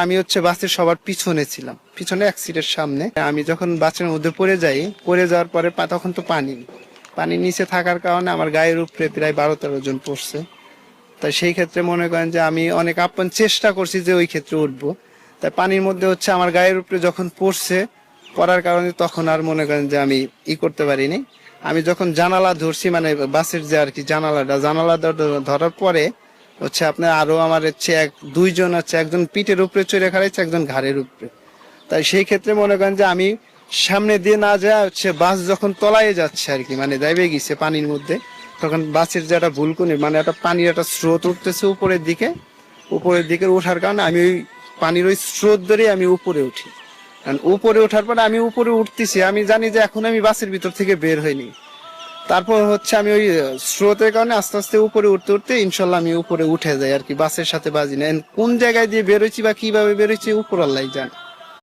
আমি বাসের সবার পিছনে ছিলাম, পিছনে এক সিটের সামনে। আমি যখন বাসের মধ্যে পড়ে যাই, পড়ে যাওয়ার পরে তখন তো পানি নিচে থাকার কারণে আমার গায়ের উপরে প্রায় 12-13 জন পড়ছে। তাই সেই ক্ষেত্রে মনে করেন যে আমি অনেক আপ্রাণ চেষ্টা করছি যে ওই ক্ষেত্রে উঠবো। তাই পানির মধ্যে আমার গায়ের উপরে যখন পড়ার কারণে তখন আর মনে করেন যে আমি করতে পারিনি। আমি যখন জানালা ধরছি, মানে বাসের যে আর কি জানালা ধরার পরে আপনার আরো আমার দুইজন একজন পিঠের উপরে চড়ে খাড়াইছে, একজন ঘাড়ের উপরে। তাই সেই ক্ষেত্রে মনে করেন যে আমি সামনে দিয়ে না যায় বাস যখন তলায় যাচ্ছে আর কি, মানে যাইবে গেছে পানির মধ্যে, তখন বাসের যে একটা ভুলকুনি, মানে একটা পানির একটা স্রোত উঠতেছে উপরের দিকে ওঠার কারণে আমি ওই পানির ওই স্রোত ধরে আমি উপরে উঠি। উপরে ওঠার পরে আমি উপরে উঠতেছি, আমি জানি যে এখন আমি বাসের ভিতর থেকে বের হইনি। তারপর আমি ওই স্রোতের কারণে আস্তে আস্তে উপরে উঠতে উঠতে ইনশাল্লাহ আমি উপরে উঠে যাই আর কি, বাসের সাথে বাজি না। কোন জায়গায় দিয়ে বেরোইছি বা কিভাবে বেরোইছি উপর আল্লাহ জানে।